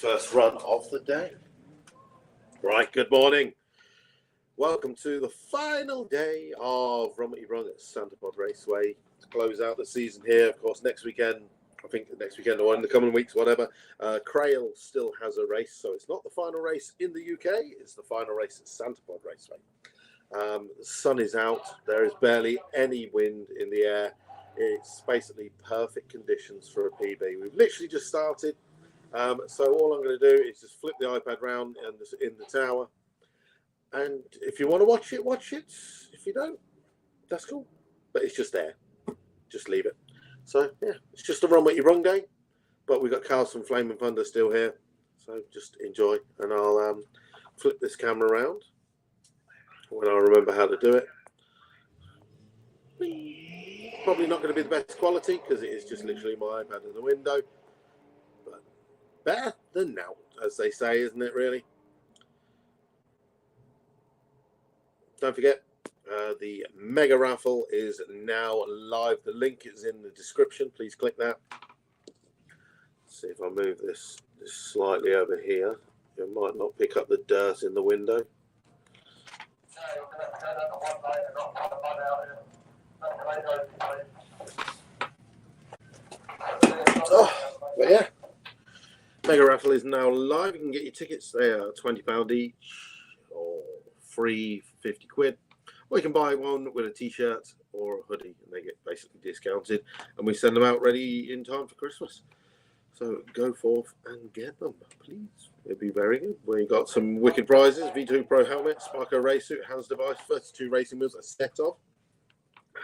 First run of the day. Right, good morning. Welcome to the final day of Run What You Run at Santa Pod Raceway to close out the season here. Of course, next weekend, I think next weekend or in the coming weeks, whatever, Crail still has a race. So it's not the final race in the UK, it's the final race at Santa Pod Raceway. The sun is out. There is barely any wind in the air. It's basically perfect conditions for a PB. We've literally just started. So all I'm going to do is just flip the iPad round in the tower, and if you want to watch it, watch it. If you don't, that's cool. But it's just there. Just leave it. So yeah, it's just a Run What You Run day, but we've got Carlson Flame and Thunder still here. So just enjoy, and I'll flip this camera around when I remember how to do it. Probably not going to be the best quality because it is just literally my iPad in the window. Better than now, as they say, isn't it, really? Don't forget, the mega raffle is now live. The link is in the description. Please click that. Let's see if I move this slightly over here. It might not pick up the dirt in the window. Oh, but yeah. Mega raffle is now live. You can get your tickets. They are £20 each or free 50 quid. Or you can buy one with a t-shirt or a hoodie and they get basically discounted. And we send them out ready in time for Christmas. So go forth and get them, please. It'd be very good. We've got some wicked prizes. V2 Pro helmet, Sparko race suit, hands device, 32 racing wheels, a set of,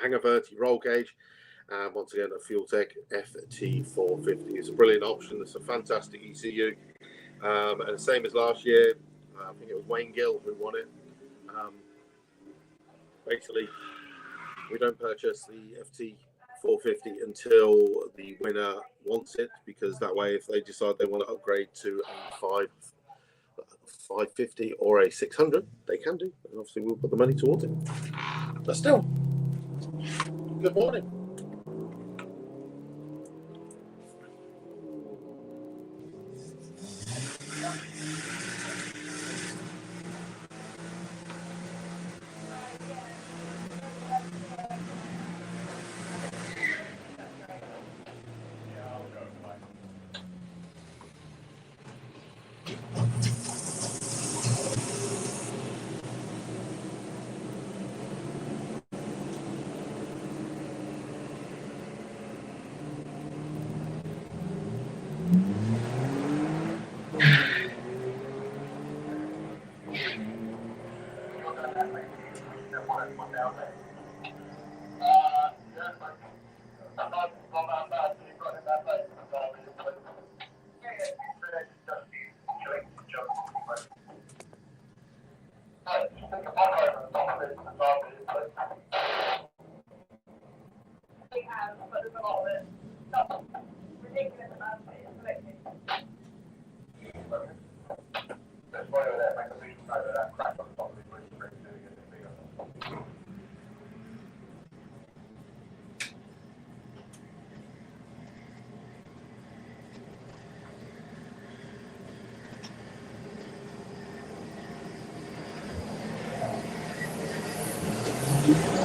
Hanger 30 roll cage. And once again, a Fuel Tech FT450 is a brilliant option. It's a fantastic ECU. And same as last year, I think it was Wayne Gill who won it. Basically, we don't purchase the FT450 until the winner wants it, because that way, if they decide they want to upgrade to a 550 or a 600, they can do. And obviously, we'll put the money towards it. But still, good morning.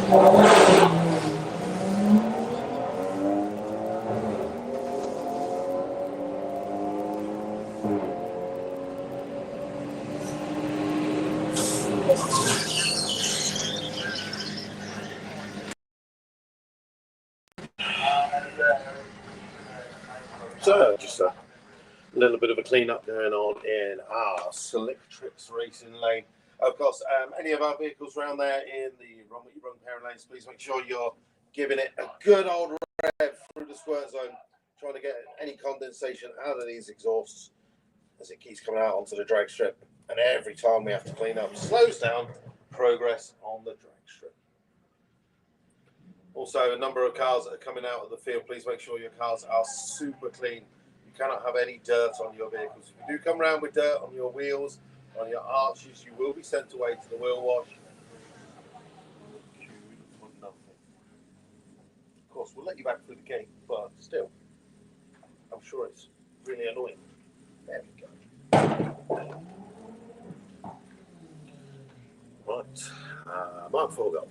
So, just a little bit of a clean-up going on in our Slick Tricks racing lane. Of course, any of our vehicles around there in the Run What You Run parent lanes, please make sure you're giving it a good old rev through the squirt zone, trying to get any condensation out of these exhausts as it keeps coming out onto the drag strip. And every time we have to clean up, slows down progress on the drag strip. Also, a number of cars that are coming out of the field, please make sure your cars are super clean. You cannot have any dirt on your vehicles. If you do come around with dirt on your wheels, on your arches, you will be sent away to the wheel wash. Of course, we'll let you back through the gate, but still, I'm sure it's really annoying. There we go. Right, Mark 4 Golf.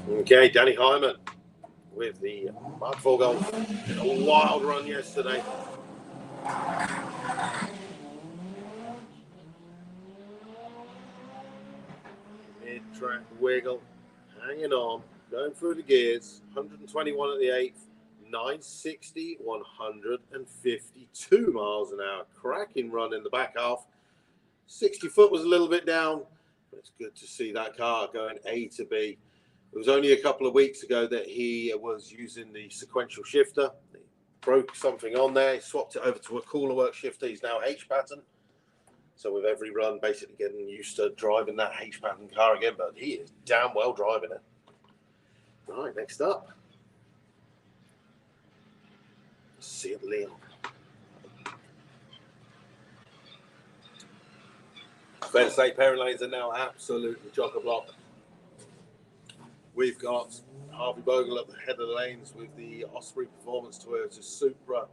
Okay, Danny Hyman with the Mark 4 Golf. A wild run yesterday. Mid-track wiggle, hanging on, going through the gears. 121 at the 8th, 960, 152 miles an hour. Cracking run in the back half. 60 foot was a little bit down, but it's good to see that car going A to B. It was only a couple of weeks ago that he was using the sequential shifter. He broke something on there. He swapped it over to a cooler work shifter. He's now H pattern. So with every run, basically getting used to driving that H pattern car again. But he is damn well driving it. Right, next up. See it, Leon. Fair to say, parent lanes are now absolutely chock-a-block. We've got Harvey Bogle at the head of the lanes with the Osprey Performance Toyota Supra.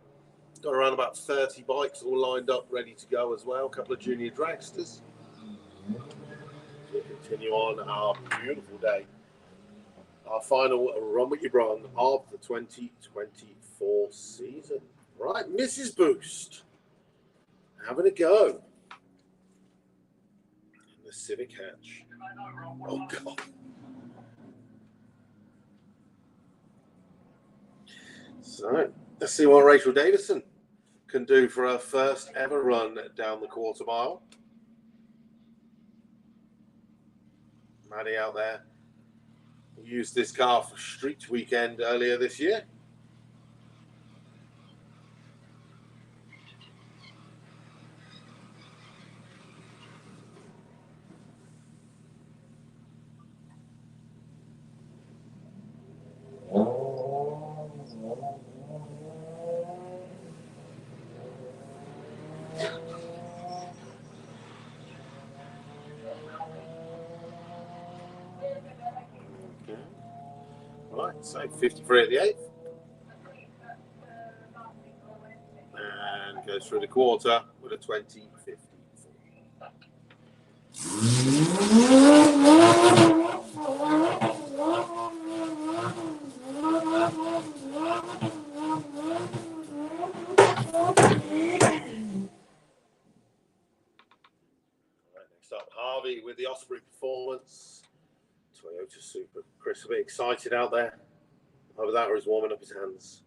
Got around about 30 bikes all lined up, ready to go as well. A couple of junior dragsters. We'll continue on our beautiful day. Our final Run What You Run of the 2024 season. Right, Mrs. Boost. Having a go. In the Civic Hatch. Oh, God. So, let's see what Rachel Davison can do for her first ever run down the quarter mile. Maddie out there used this car for Street Weekend earlier this year. Right, so 53 at the 8th. And goes through the quarter with a 20.54. Next up, Harvey with the Osprey Performance Toyota Supra. Chris a bit excited out there. Over that, or he's warming up his hands.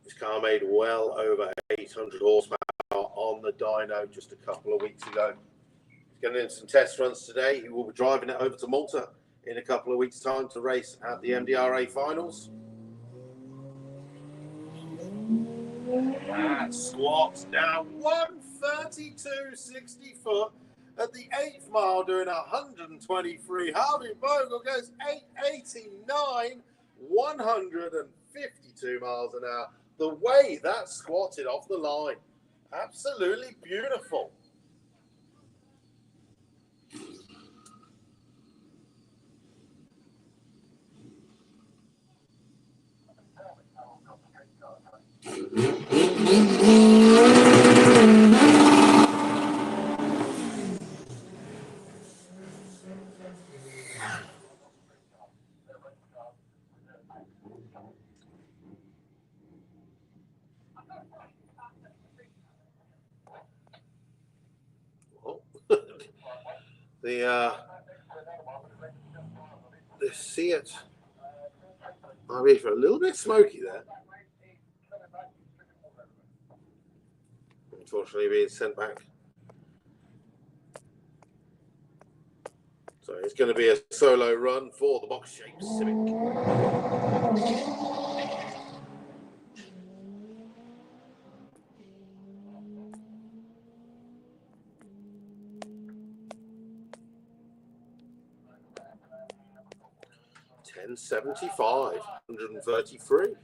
This car made well over 800 horsepower on the dyno just a couple of weeks ago. He's getting in some test runs today. He will be driving it over to Malta in a couple of weeks' time to race at the MDRA finals. That squats down 132 60 foot at the 8th mile, doing 123. Harvey Bogle goes 889, 152 miles an hour. The way that squatted off the line, absolutely beautiful. The Seat might be a little bit smoky there. Unfortunately, being sent back. So it's going to be a solo run for the box shape Civic. $10.75, 133.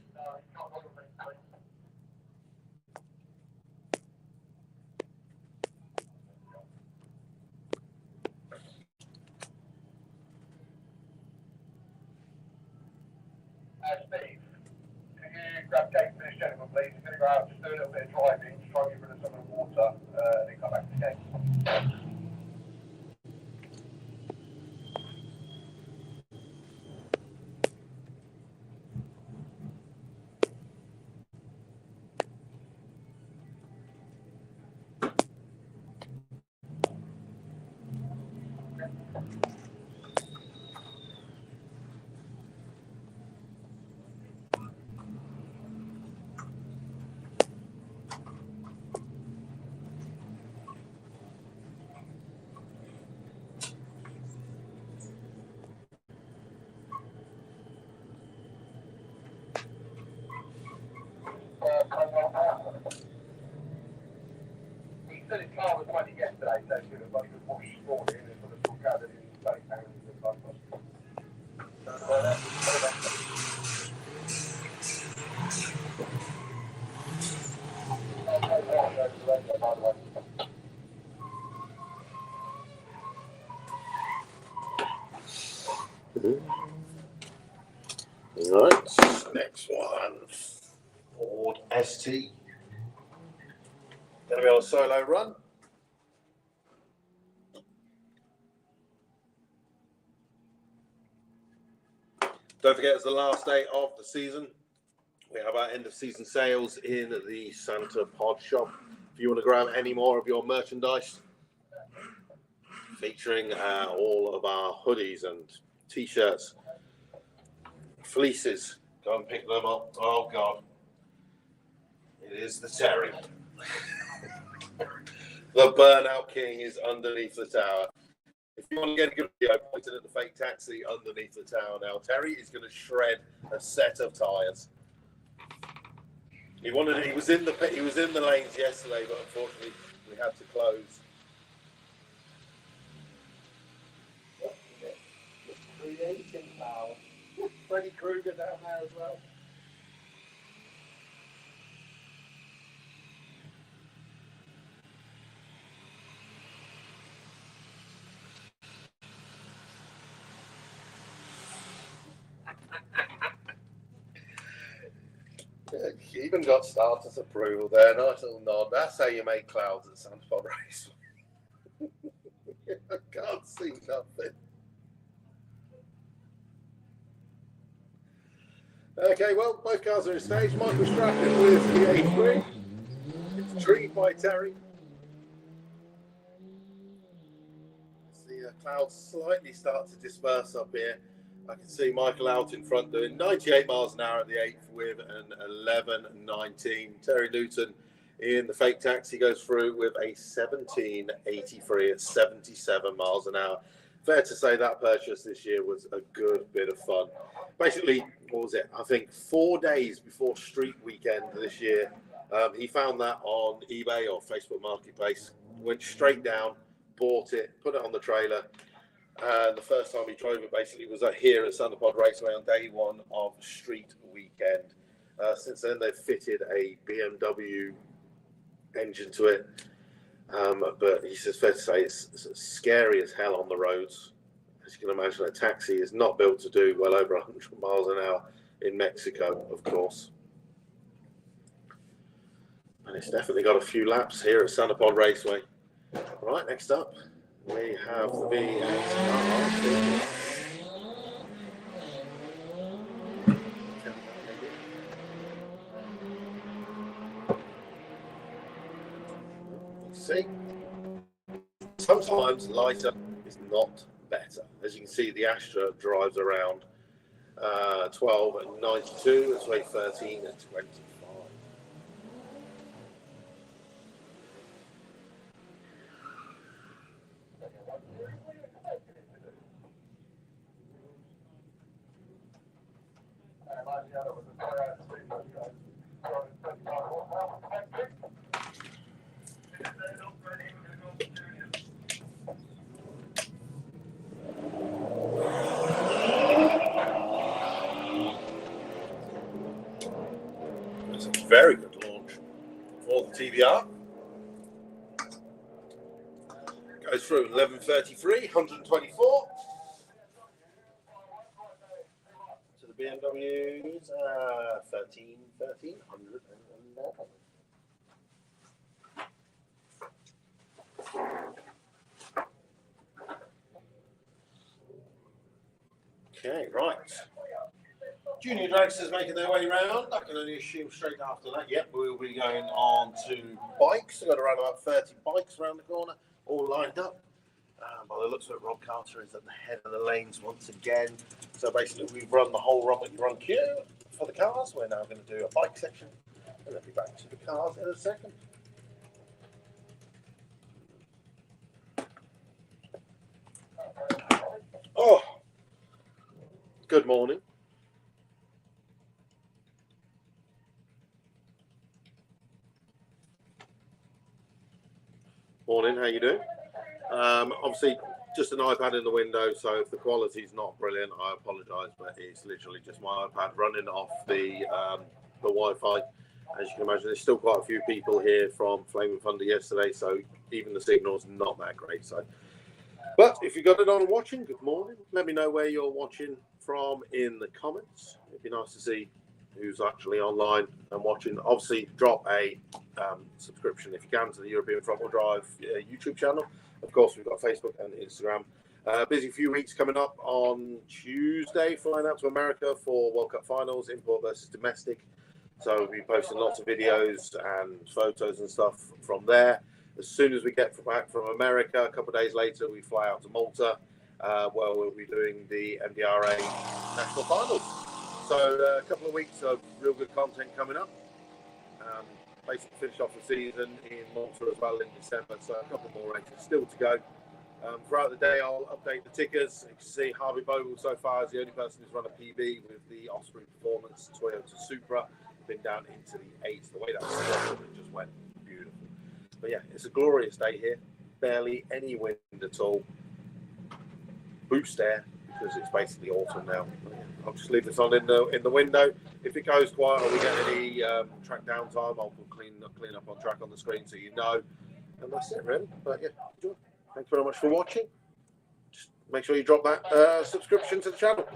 Steve, can you grab Jake for this gentleman, please? He's going to go out, just do a little bit of driving, try and get rid of some of the water, and then come back to the game. He said his car was running yesterday, so it's going to run good wash this morning, and it's going to talk out that it's £30 and blah, blah, blah. Right, next one, Ford ST. Going to be on a solo run. Don't forget, it's the last day of the season. We have our end of season sales in the Santa Pod shop. If you want to grab any more of your merchandise, featuring all of our hoodies and t-shirts, fleeces, go and pick them up. Oh God, it is the Terry. The Burnout King is underneath the tower. If you want to get a good video pointed at the fake taxi underneath the tower now, Terry is going to shred a set of tyres. He was in the lanes yesterday, but unfortunately we had to close. Creating now. Freddy Krueger down there as well. You even got starters approval there. Nice little nod. That's how you make clouds at Santa Pod Raceway. I can't see nothing. Okay, well, both cars are in stage. Michael Strachan with the A3. It's treated by Terry. As the clouds slightly start to disperse up here, I can see Michael out in front doing 98 miles an hour at the 8th with an 11.19. Terry Newton in the fake taxi goes through with a 17.83 at 77 miles an hour. Fair to say that purchase this year was a good bit of fun. Basically, what was it? I think 4 days before Street Weekend this year, he found that on eBay or Facebook Marketplace, went straight down, bought it, put it on the trailer, And the first time we drove it basically was here at Thunderpod Raceway on day one of street weekend. Since then, they've fitted a BMW engine to it. But he says, fair to say, it's scary as hell on the roads. As you can imagine, a taxi is not built to do well over 100 miles an hour in Mexico, of course. And it's definitely got a few laps here at Thunderpod Raceway. Right, next up, we have the VX. See, sometimes lighter is not better. As you can see, the Astra drives around 12 at 92, that's way 13 at 25. That's a very good launch for the TVR. Goes through 11:33, 124. To the BMWs, 1311. Okay, right. Junior dragsters making their way round. I can only assume straight after that. Yep, we'll be going on to bikes. We've got around about 30 bikes around the corner, all lined up. By the looks of it, Rob Carter is at the head of the lanes once again. So basically, we've run the whole run queue for the cars. We're now going to do a bike section, and then be back to the cars in a second. Oh, good morning. Morning, how you doing? Obviously, just an iPad in the window, so if the quality's not brilliant, I apologise, but it's literally just my iPad running off the Wi-Fi. As you can imagine, there's still quite a few people here from Flaming Thunder yesterday, so even the signal's not that great. So, but if you got it on and watching, good morning. Let me know where you're watching from in the comments. It'd be nice to see who's actually online and watching. Obviously, drop a subscription if you can to the European Front Wheel Drive YouTube channel. Of course, we've got Facebook and Instagram. Busy few weeks coming up on Tuesday, flying out to America for World Cup finals, import versus domestic. So we'll be posting lots of videos and photos and stuff from there. As soon as we get back from America, a couple of days later, we fly out to Malta, where we'll be doing the MDRA national finals. So a couple of weeks of real good content coming up. Basically finished off the season in Malta as well in December, so a couple more races still to go. Throughout the day, I'll update the tickers. You can see Harvey Bogle so far is the only person who's run a PB with the Osprey Performance Toyota Supra. Been down into the 8s. The way that it just went beautiful. But yeah, it's a glorious day here. Barely any wind at all. Boost air because it's basically autumn now. I'll just leave this on in the window. If it goes quiet or we get any track downtime, I'll put clean up on track on the screen so you know. And that's it, really. But yeah, enjoy. Thanks very much for watching. Just make sure you drop that subscription to the channel.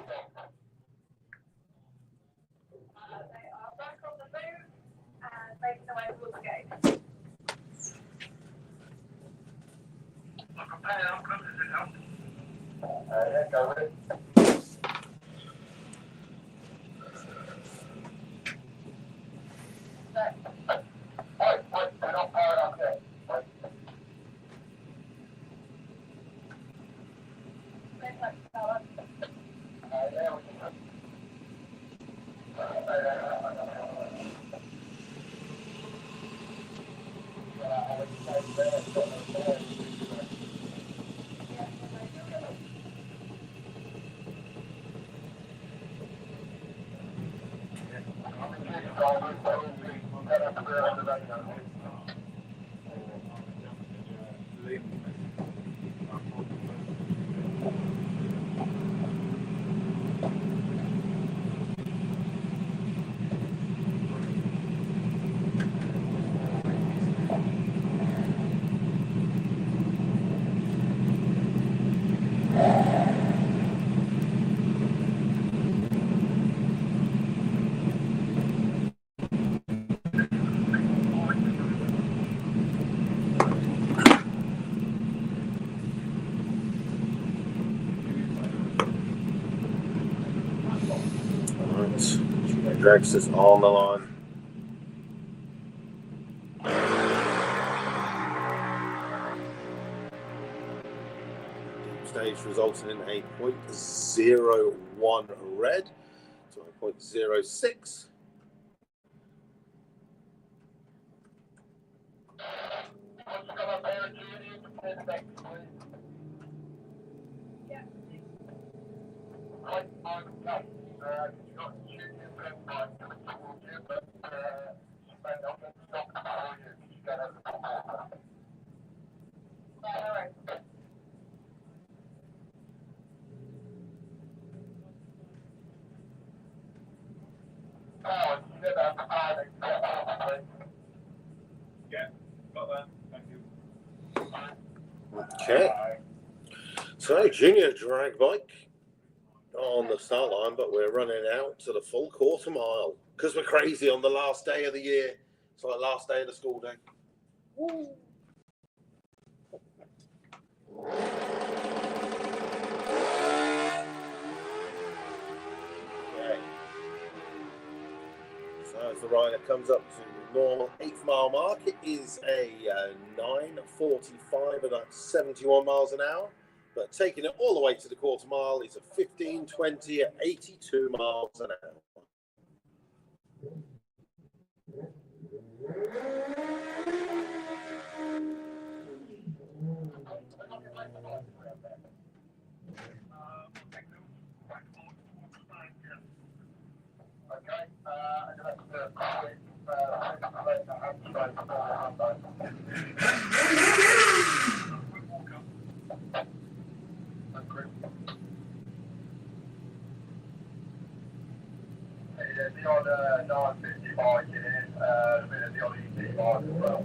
Dragster's on the line. Stage resulting in a 0.01 red, so a 0.06. Yeah, got that. Thank you. Okay. So, junior drag bike on the start line, but we're running out to the full quarter mile because we're crazy on the last day of the year. It's like last day of the school day. Woo. Okay. So as the rider comes up to the normal 8th mile mark, it is a 9:45 and that's 71 miles an hour. But taking it all the way to the quarter mile is a 15:20 at 82 miles an hour. The odd 950 bike in it, a bit of the odd ET bike as well.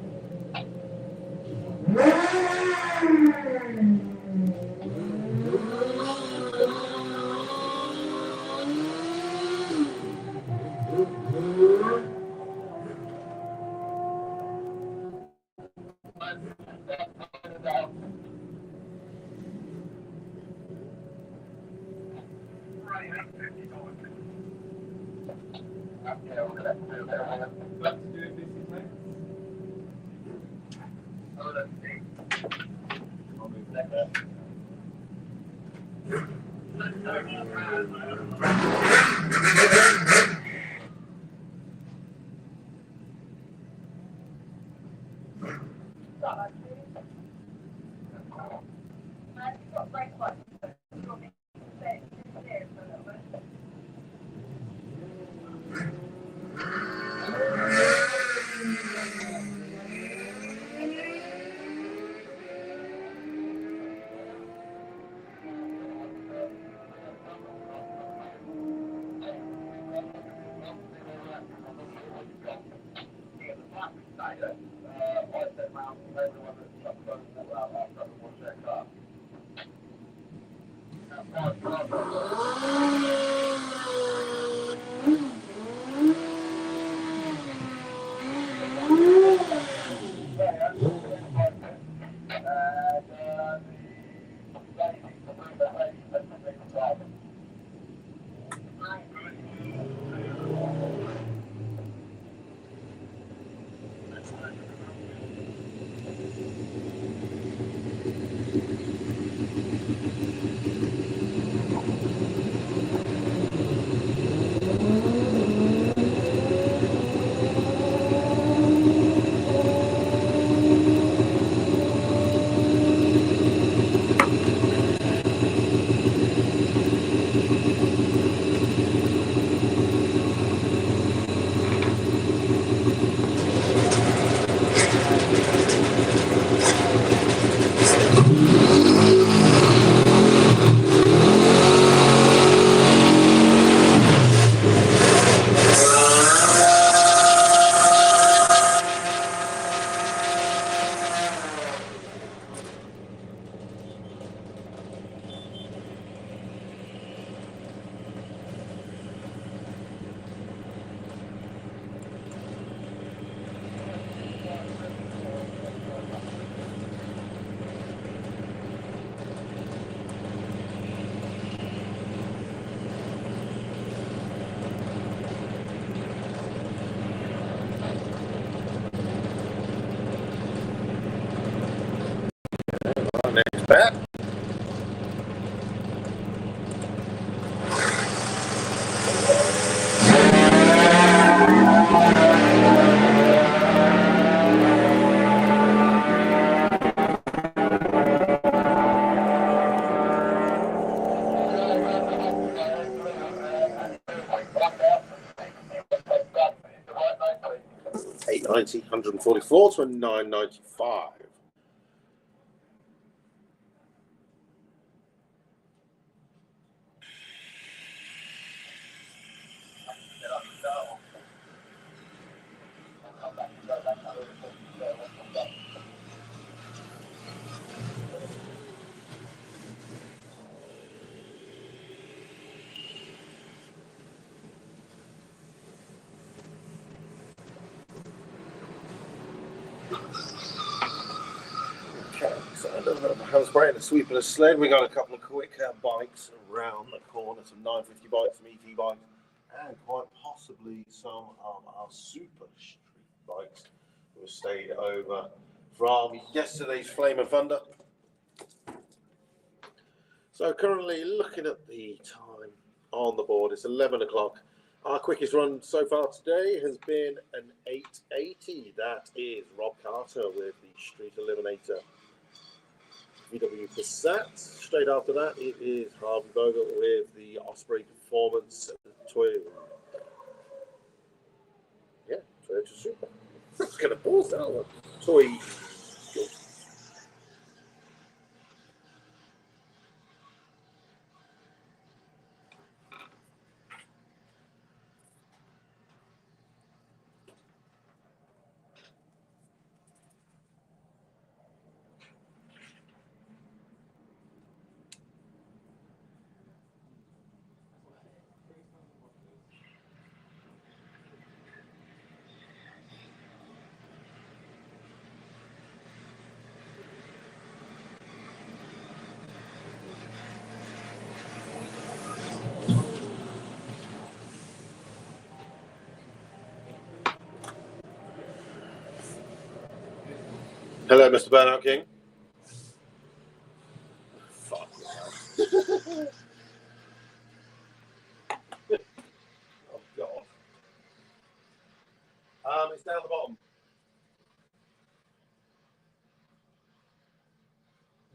Let's do this next. Oh, let's see. I'll move that there. next bet. $8.90, 144 to $9.95. So a little bit of a handspray and a sweep and a sled. We got a couple of quick bikes around the corner, some 950 bikes, some ET bikes, and quite possibly some of our super street bikes who have stayed over from yesterday's Flame and Thunder. So currently looking at the time on the board, it's 11 o'clock. Our quickest run so far today has been an 880. That is Rob Carter with the Street Eliminator VW Passat. Straight after that, it is Harvey Vogel with the Osprey Performance Toyota. Yeah, Toyota Super. That's going to pause that one. Toy. Hello, Mr. Burnout King. Fuck. Oh, God. It's down the bottom.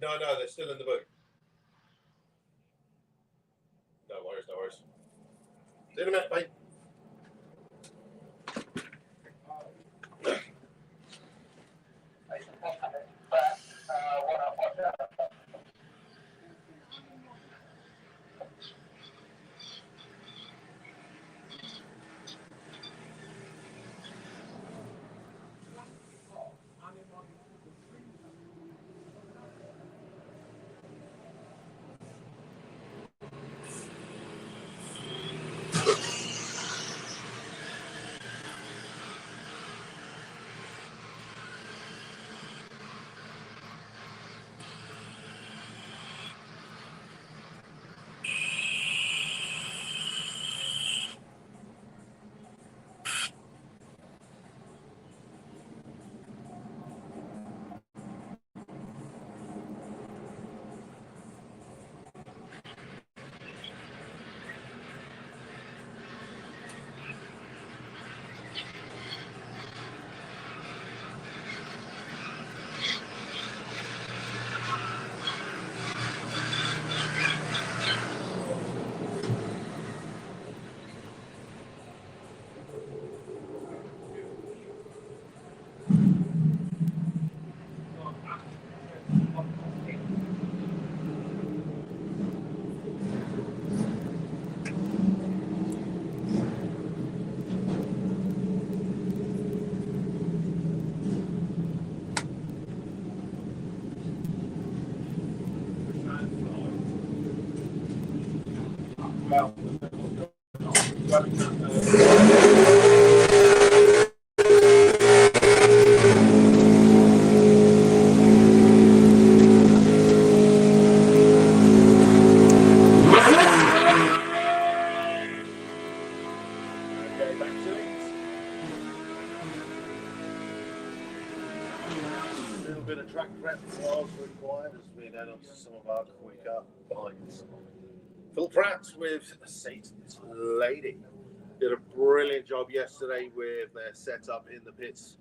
No, they're still in the boot. No worries, no worries. See you in a minute, mate. bit of track prep was required as we head on to some of our quicker binds. Phil Pratt with Satan's Lady did a brilliant job yesterday with their setup in the pits.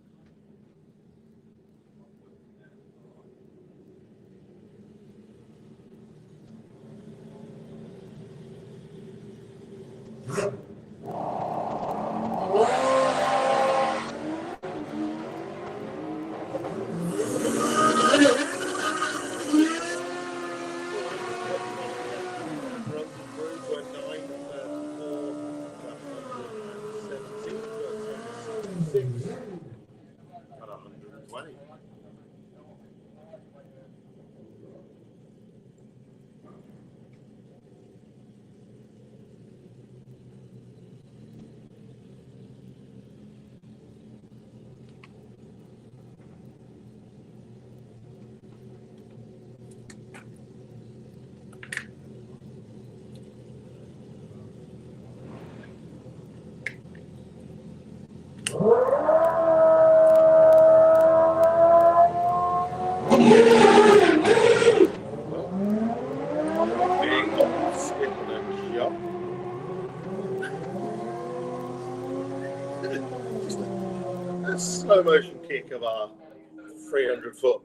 Slow motion kick of our 300-foot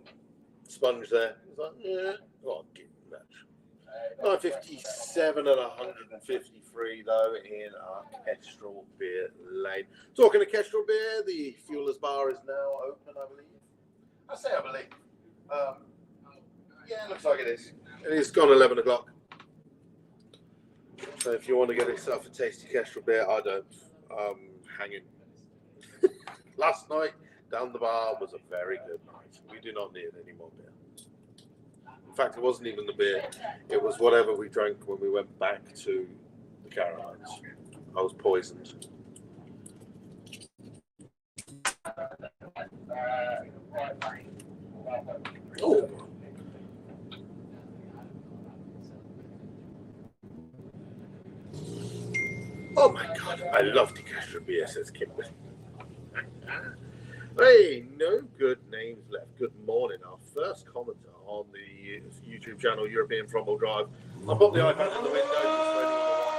sponge there. It's like, yeah, oh, give match. 957 and 153 though in our Kestrel Beer Lane. Talking of Kestrel Beer, the Fuelers Bar is now open, I believe. I say I believe. Yeah, it looks like it is. It's gone 11 o'clock. So if you want to get yourself a tasty Kestrel Beer, I don't. Hanging. Last night down the bar was a very good night. We do not need any more beer. In fact, it wasn't even the beer. It was whatever we drank when we went back to the Carolines. I was poisoned. Oh. Oh my God, I love the Kestrel Beer, says Kimberly. Hey, no good names left. Good morning. Our first commenter on the YouTube channel, European Front-Wheel Drive. I'll put the iPad in the window just for anyone to watch.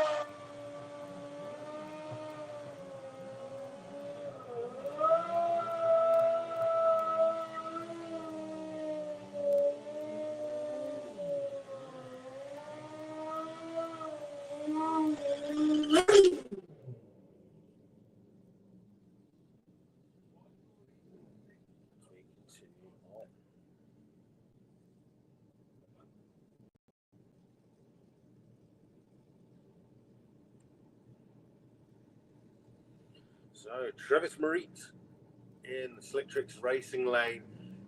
So, Travis Marit in the Slick Tricks Racing Lane,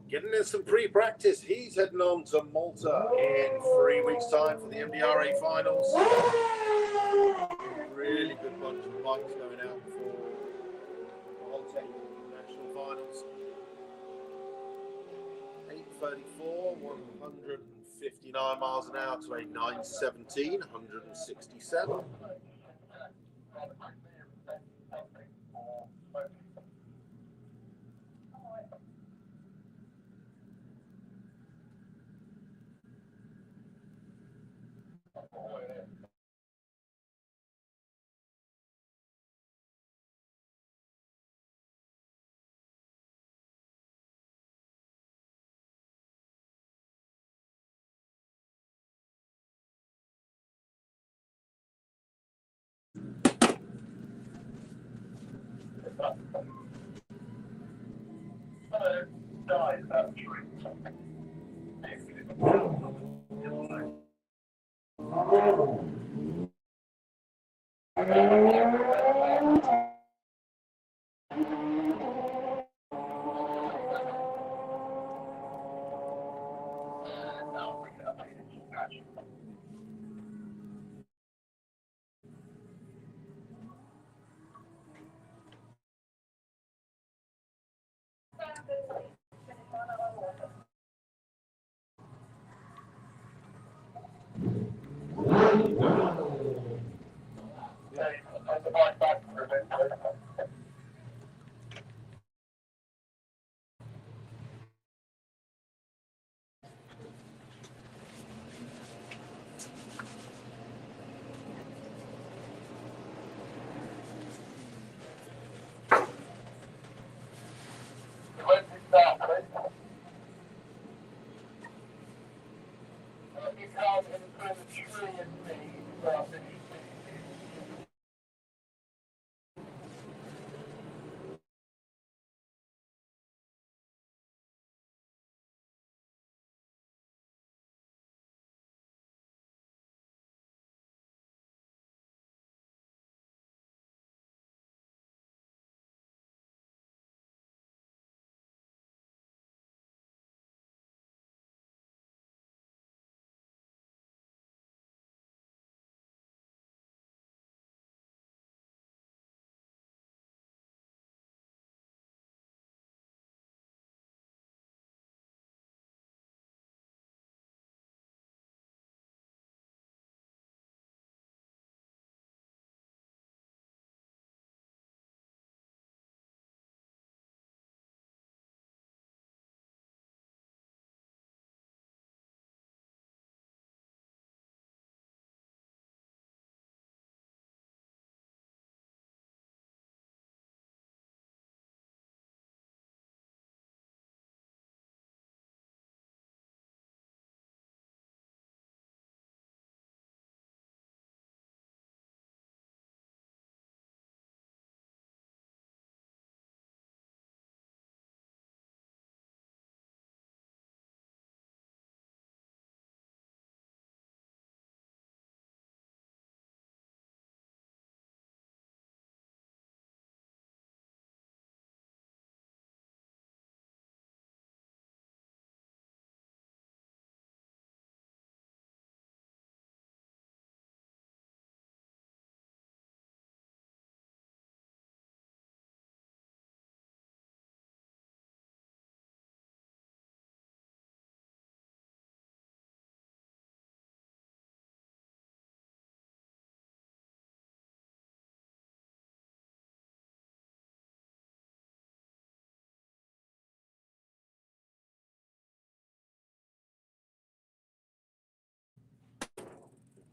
getting in some pre-practice. He's heading on to Malta in 3 weeks' time for the MDRA finals. Really good bunch of bikes going out for the Holtec National Finals. 834, 159 miles an hour to a 917, 167.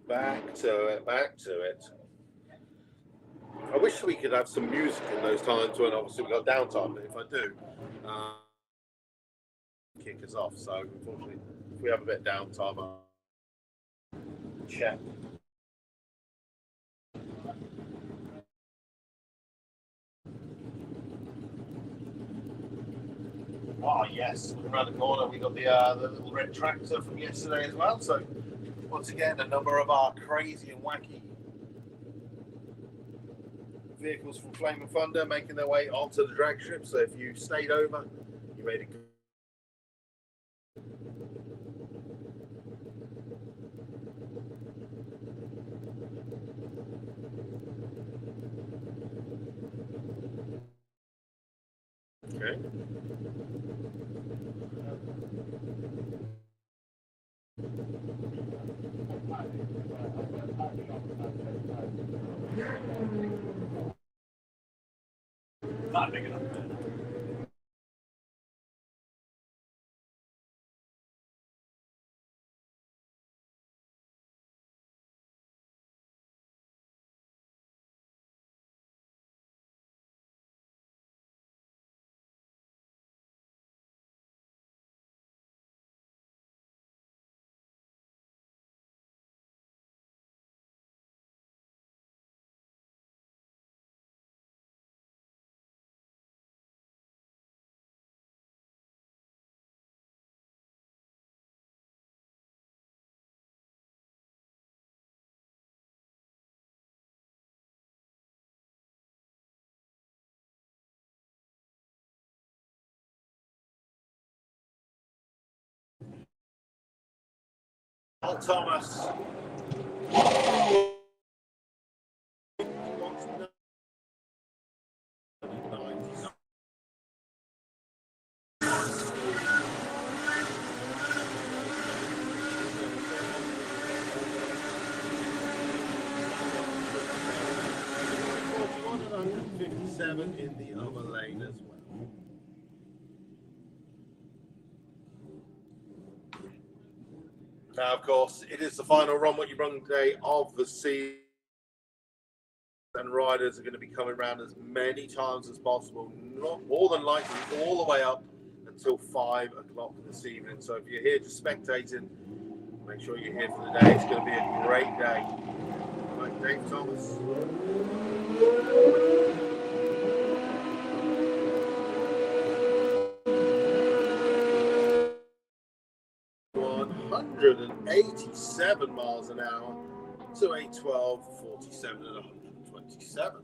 Back to it, back to it. I wish we could have some music in those times when obviously we've got downtime, but if I do, kick us off. So unfortunately, if we have a bit of downtime, I'll check. Oh yes, around the corner we got the little red tractor from yesterday as well. So once again, a number of our crazy and wacky vehicles from Flame and Thunder making their way onto the drag strip. So if you stayed over, you made a good. Okay. Not big enough. Thomas. In the other lane as well. Now, of course, it is the final Run What You Run day of the season, and riders are going to be coming around as many times as possible, not more than likely all the way up until 5 o'clock this evening. So if you're here just spectating, make sure you're here for the day. It's going to be a great day. Like Dave Thomas. 187 miles an hour to a 12:47 and 127.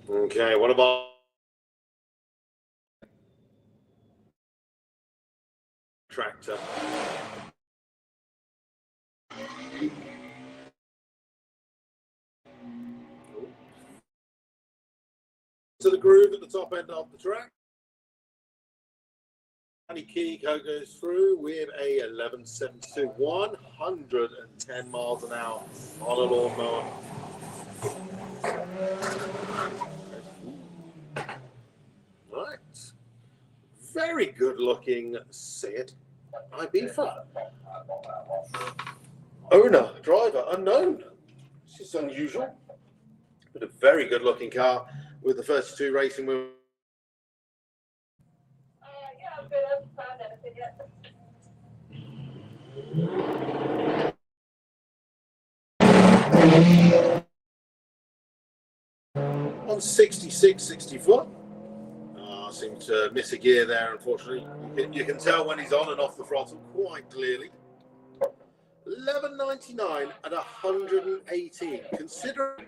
Okay, what about tractor? To the groove at the top end of the track. Danny Keego goes through with a 11.72, 110 miles an hour on a lawnmower. Right. Very good looking Seat Ibiza. Owner, driver, unknown. This is unusual. But a very good looking car with the 32 racing wheel. Yeah, I'm good. I haven't found anything yet. On 66, 64. I seem to miss a gear there, unfortunately. You can tell when he's on and off the throttle quite clearly. 11.99 at 118. Considering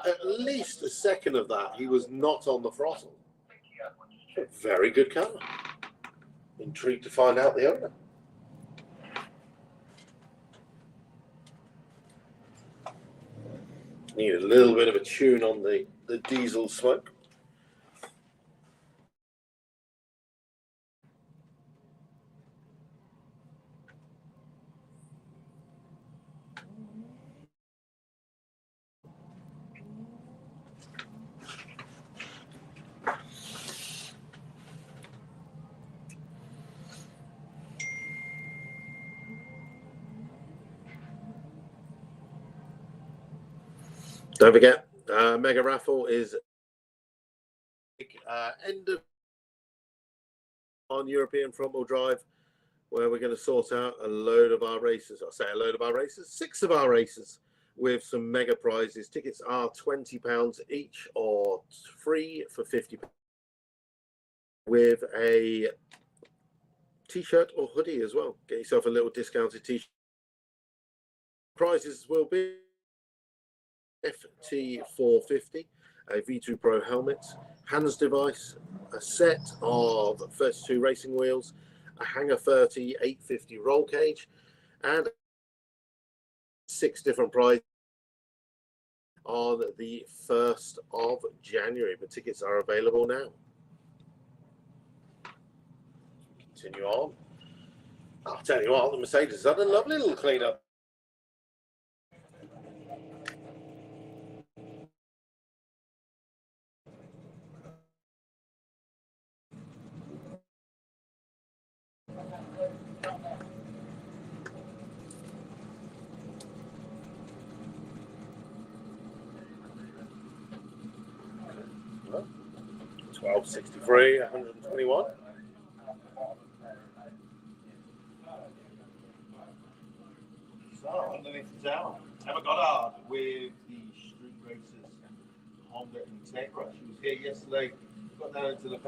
at least a second of that he was not on the throttle. A very good car. Intrigued to find out the owner. Need a little bit of a tune on the diesel smoke. Don't forget, Mega Raffle is end of on European front wheel drive, where we're going to sort out a load of our races. I'll say a load of our races, 6 of our races with some mega prizes. Tickets are £20 each or free for £50 with a t-shirt or hoodie as well. Get yourself a little discounted t-shirt. Prizes will be FT450, a V2 Pro helmet, hands device, a set of 32 racing wheels, a Hanger 30 850 roll cage, and 6 different prizes on the 1st of January. The tickets are available now. Continue on. I'll tell you what, the Mercedes has had a lovely little clean-up. Well, 1263, 121. So, underneath the tower, Emma Goddard with the Street Racers Honda Integra. She was here yesterday, got down into the...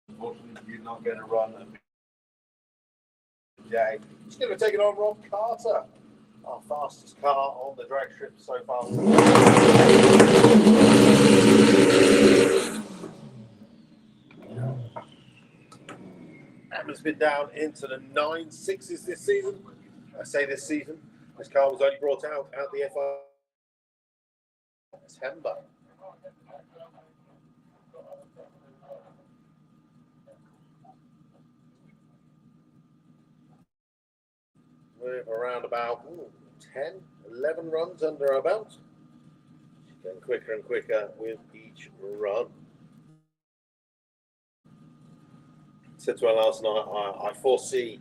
Unfortunately, did not get a run today. She's going to be taking on Rob Carter, our fastest car on the drag strip so far. Emma's been down into the 9.6s this season. I say this season. This car was only brought out at the FI September. With around about 10, 11 runs under our belt. She's getting quicker and quicker with each run. I said to her last night, I foresee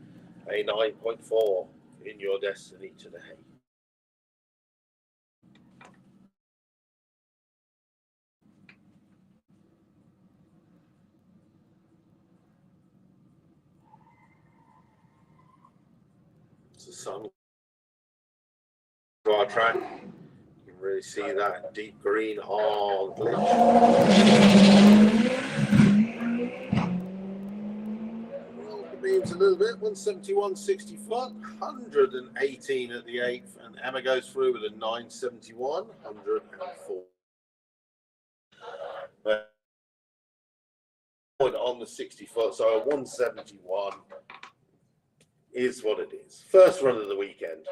a 9.4 in your destiny today. It's the sun to our track. You can really see that deep green on glitch. Beams a little bit, 171.60 foot, 118 at the 8th, and Emma goes through with a 971, 104. On the 60 foot, so a 171 is what it is. First run of the weekend.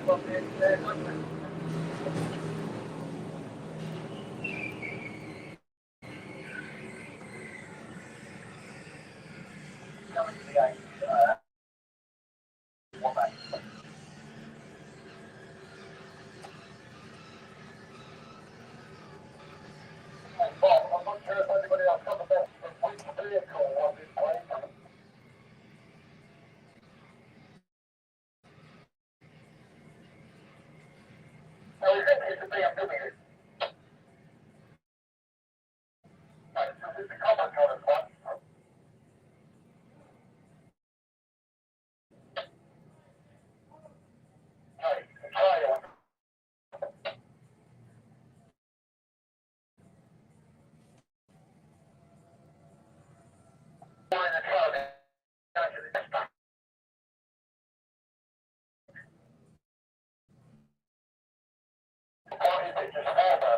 Coming to the 8, one back. Bob, I'm not sure if anybody else got the best of which vehicle was it, please. No, we think it's a BMW. Right, so it's a comment on it, one. Okay, the trial. We're in the trial. What is it, just over?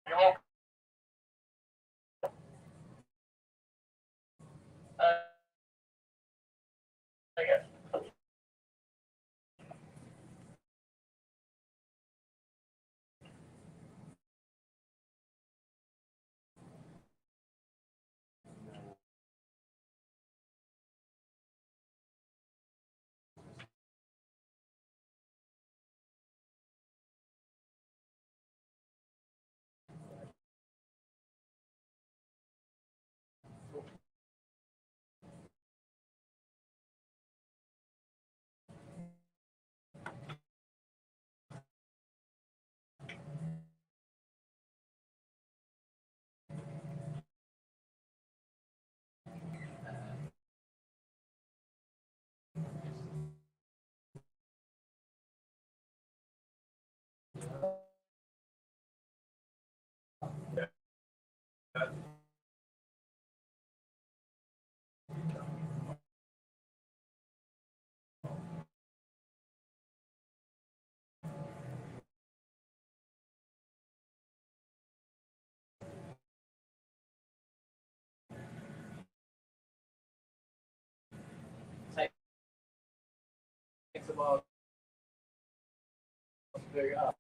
You all, yes. Takes about figure out.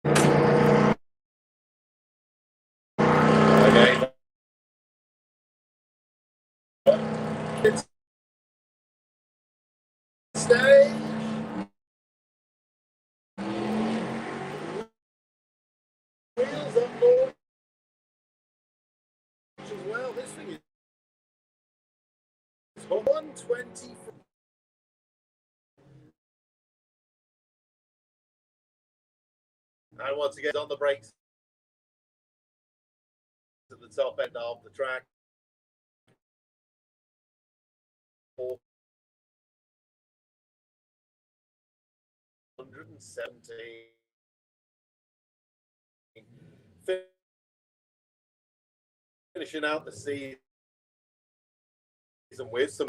Okay. Stage. Wheels up launch as well. This thing is 120. And once again, on the brakes at the top end of the track. 417. Finishing out the season with some.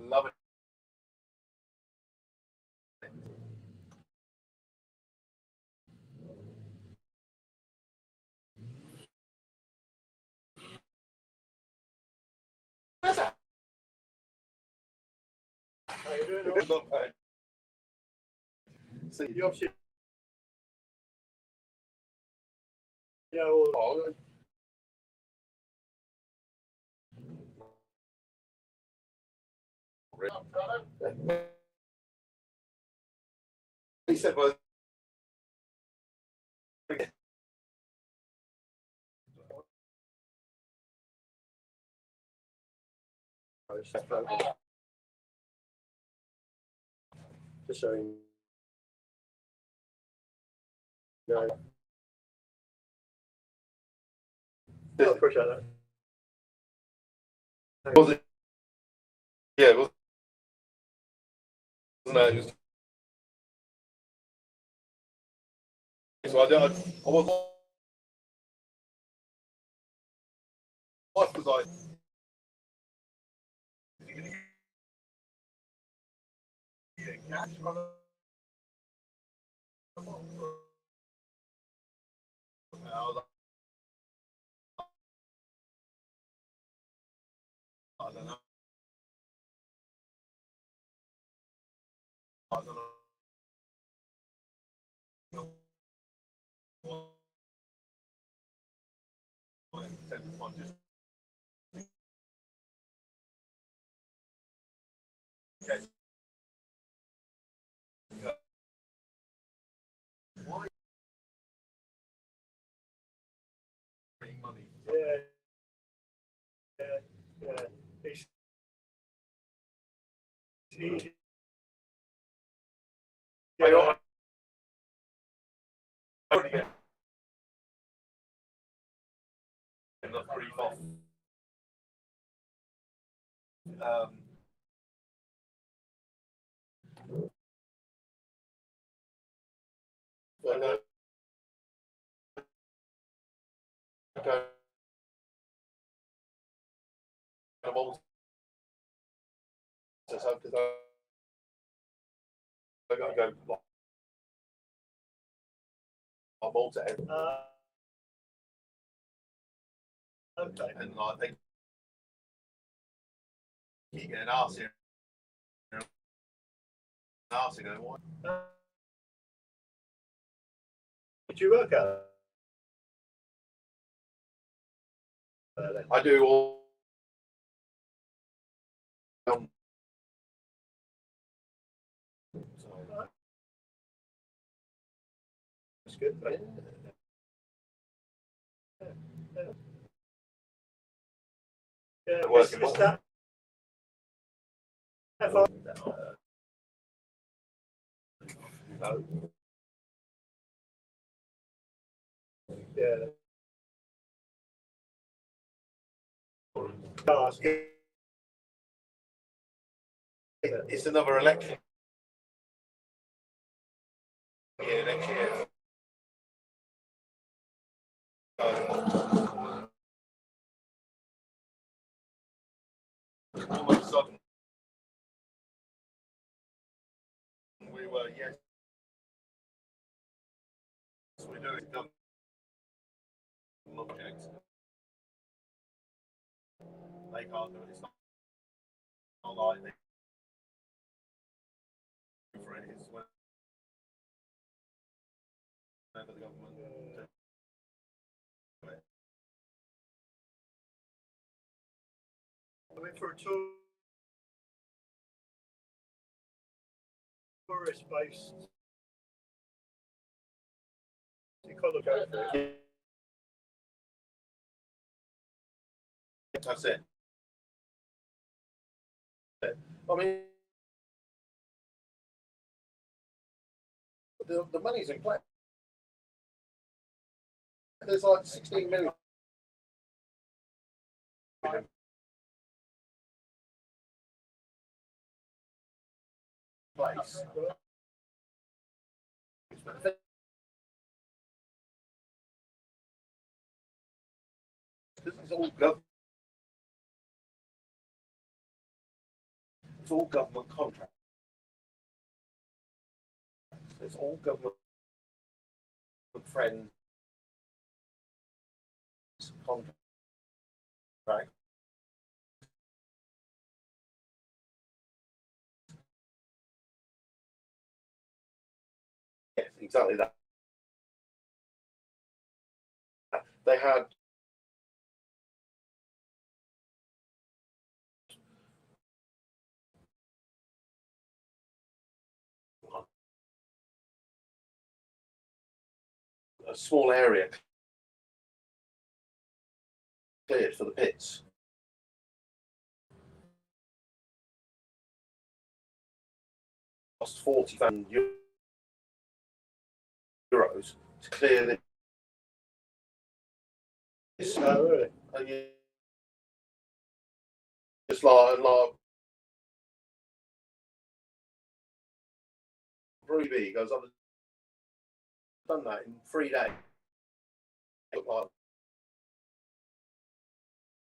Love it. How you doing? See, You obviously know. he said, well, Just showing. No. I appreciate that. was it? Yeah, it wasn't it? It was, so I was because I. I don't know. I don't know. Just why money? Yeah. It's easy. I only get enough grief off. Okay. Because I got to go. I'm all to end. Okay. And I think keep getting asked here. Asking going, what? Did you work out? I do all. That's good. Yeah. Yeah, Working miss well. that. No. Yeah. Task. It's another election year next year. All of a sudden, we were, yes, we do it. Objects. They can't do it. It's not like they for it. It's when the government. I mean, for a tourist-based, you kind of go for it. That's it. I mean, the money's in place. There's like 16 million. Place. This is all government. It's all government contracts. It's all government friends contract. Yes, exactly that. They had a small area cleared for the pits. Cost 40,000 euros to clear this. Oh, really? And you just like RWYB goes, I've done that in 3 days. It took like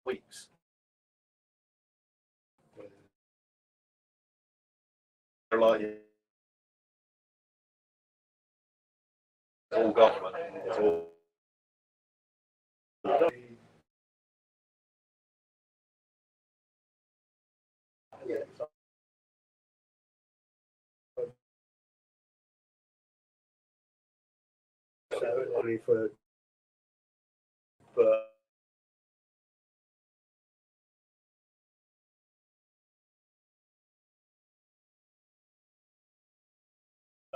weeks. They're like, it's all government. It's all. Yeah. So only for, but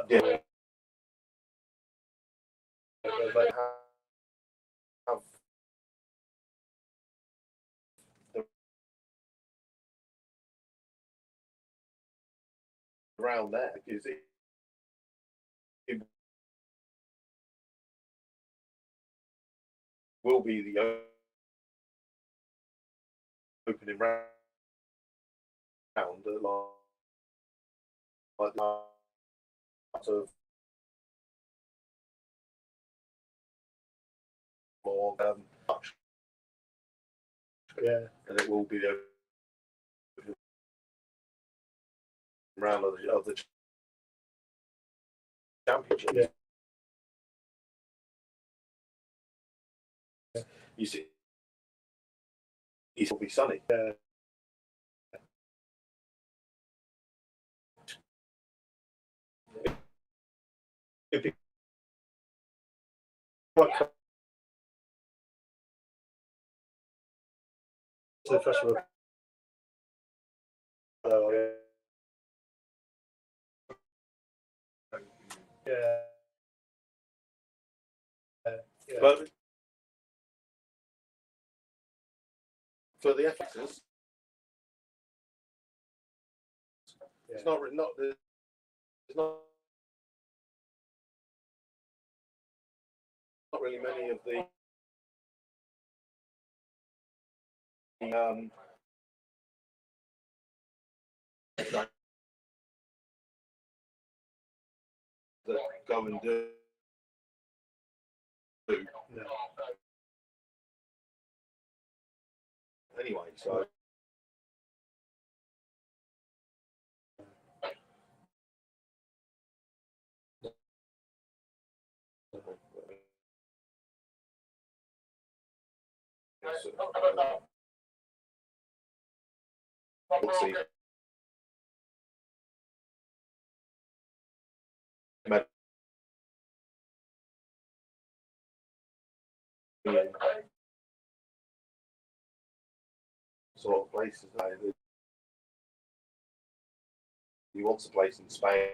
Yeah. They have around there because it will be the opening round like lots of more touch, yeah, and it will be the opening round of the championship. Yeah. You see, it will be sunny. Yeah. It'd be quite close to the festival. Oh, yeah. Yeah. Yeah. But for the FXs, Yeah. it's not there's not really many of the that go and do. No. Anyway, so we'll see. sort of places. He wants a place in Spain.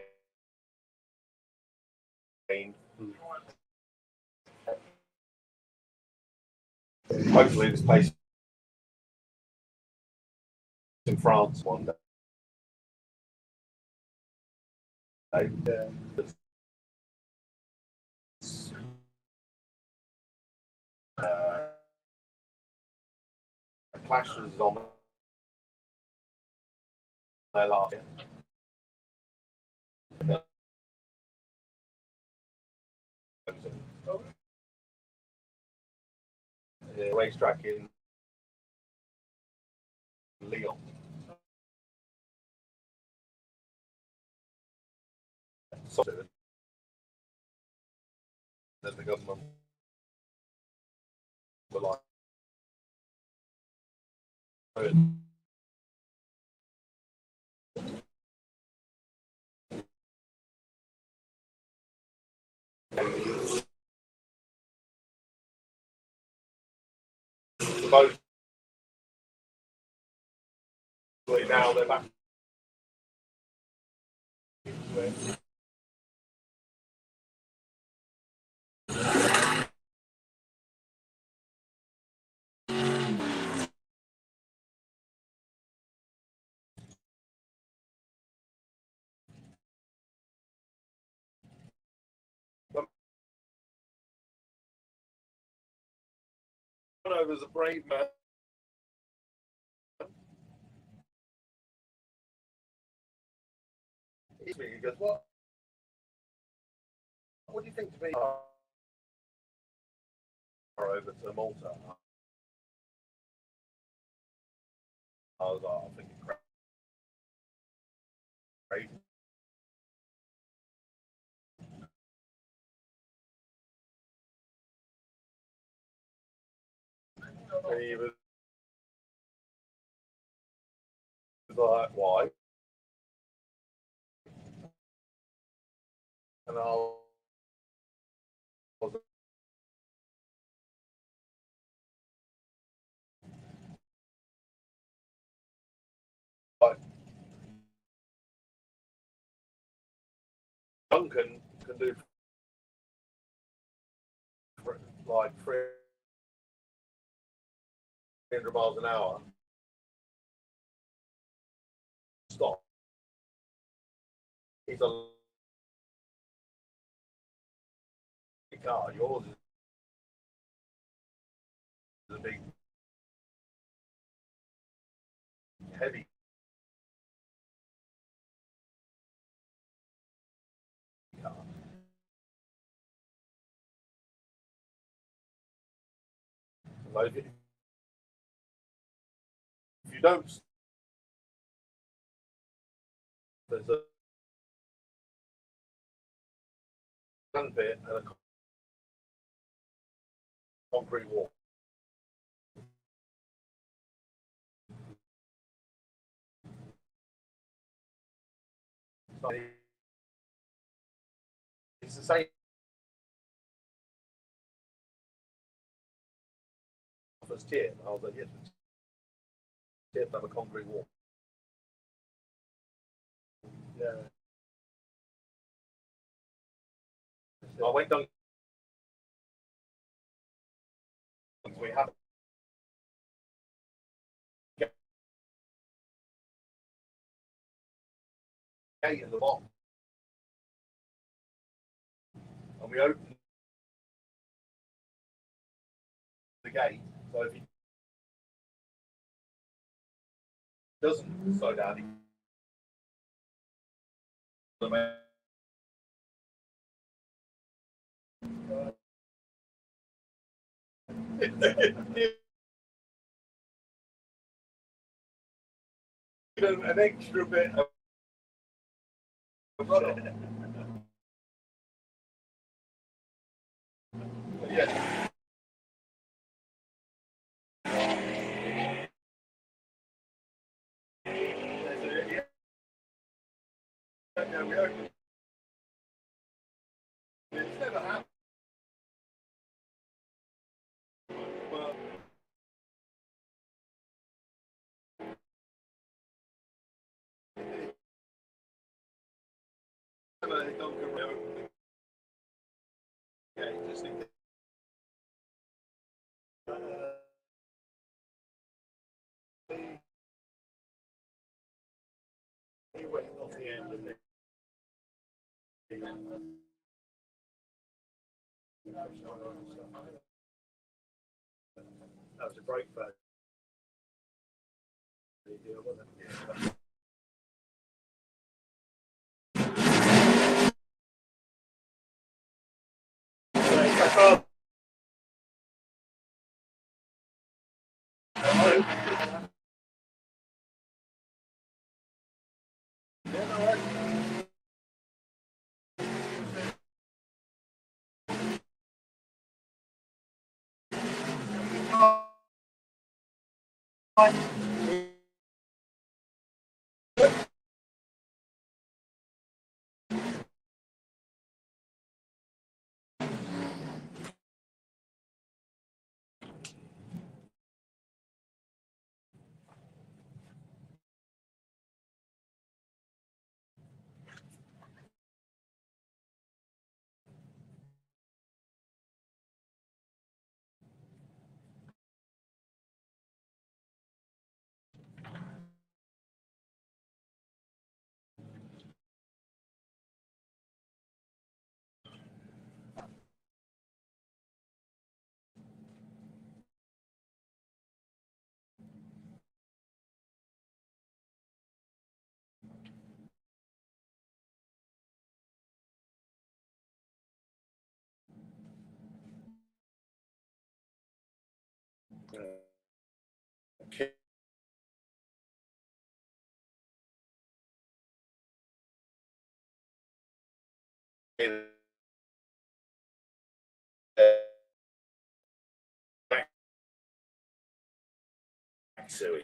Hopefully, this place in France one day. Clashes on their last year. The racetrack in Lyon. So that the government were like, supposedly now they're back. Was a brave man. He goes, what? What do you think to me? Over to Malta. I was like, I think it's crazy. And he was like, why? And I was like, Duncan can do like 300 miles an hour. Stop. He's a car. Yours is a big, heavy. Car. So if you don't, there's a sandpit and a concrete wall. So it's the same as tip. I was like, yes, tip have a concrete wall. Yeah. I went down. We have a gate at the bottom, and we opened the gate. So if he doesn't slow down, he an extra bit of run. Yeah. Yeah, we opened. It's never happened. Just in he went off the end and then that was a brake failure deal, wasn't it? Okay. So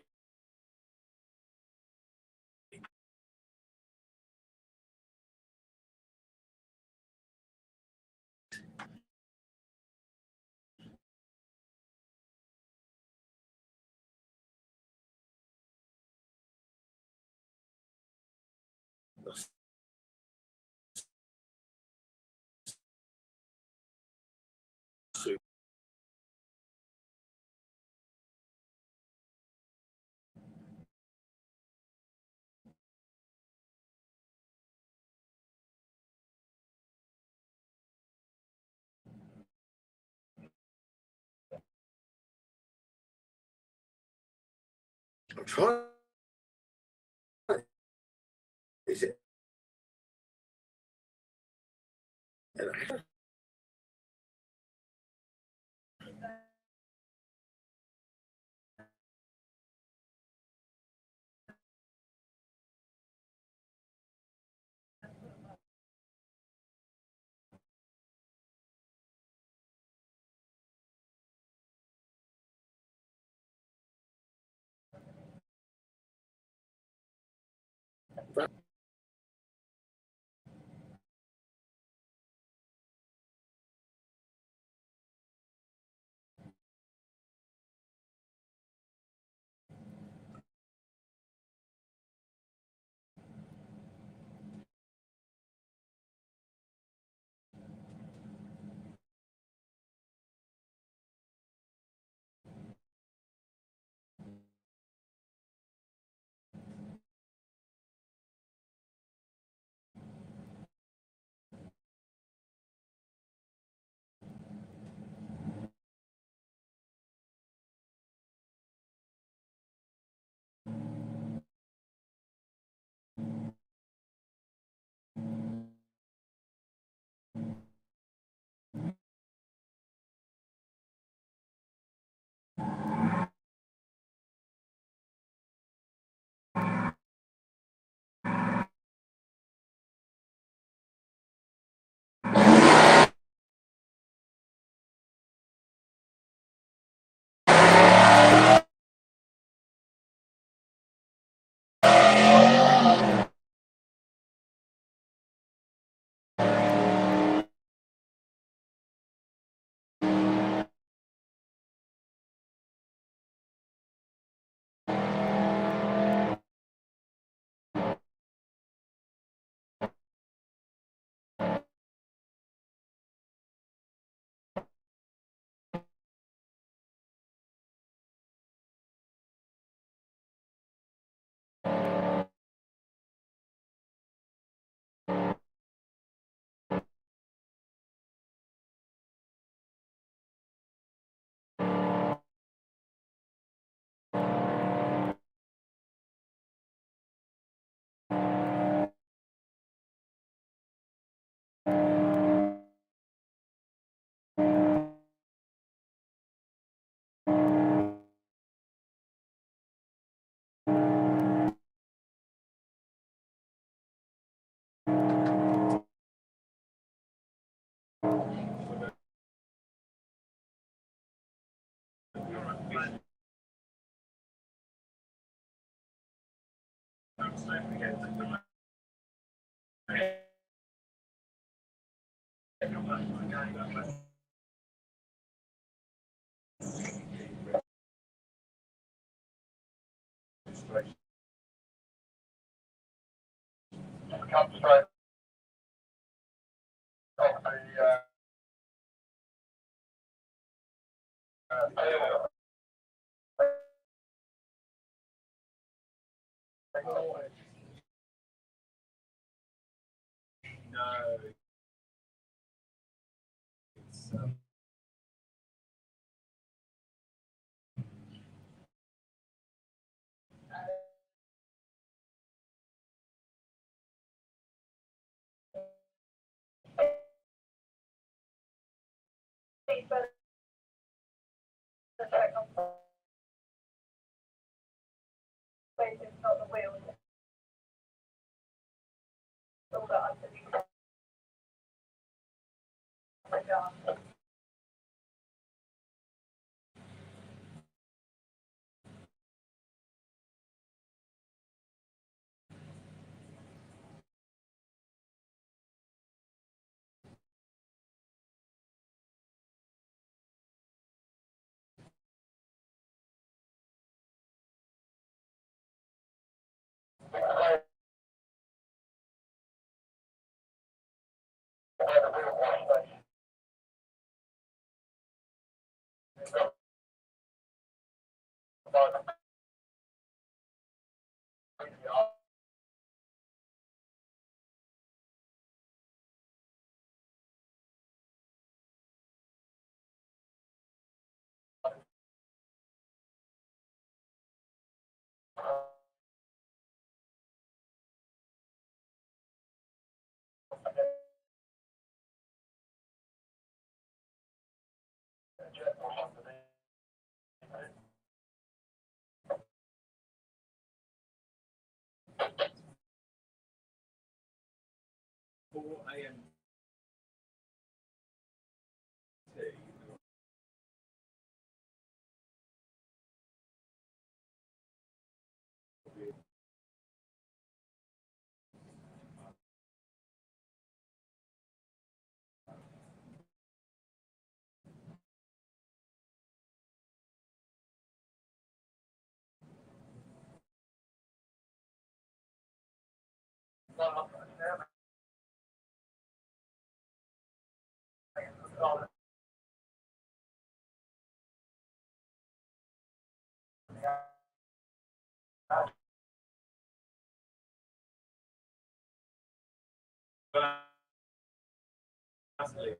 I'm trying. Is it? Come straight off No. It's, not the wheel. All that underneath. for AMT. Lastly,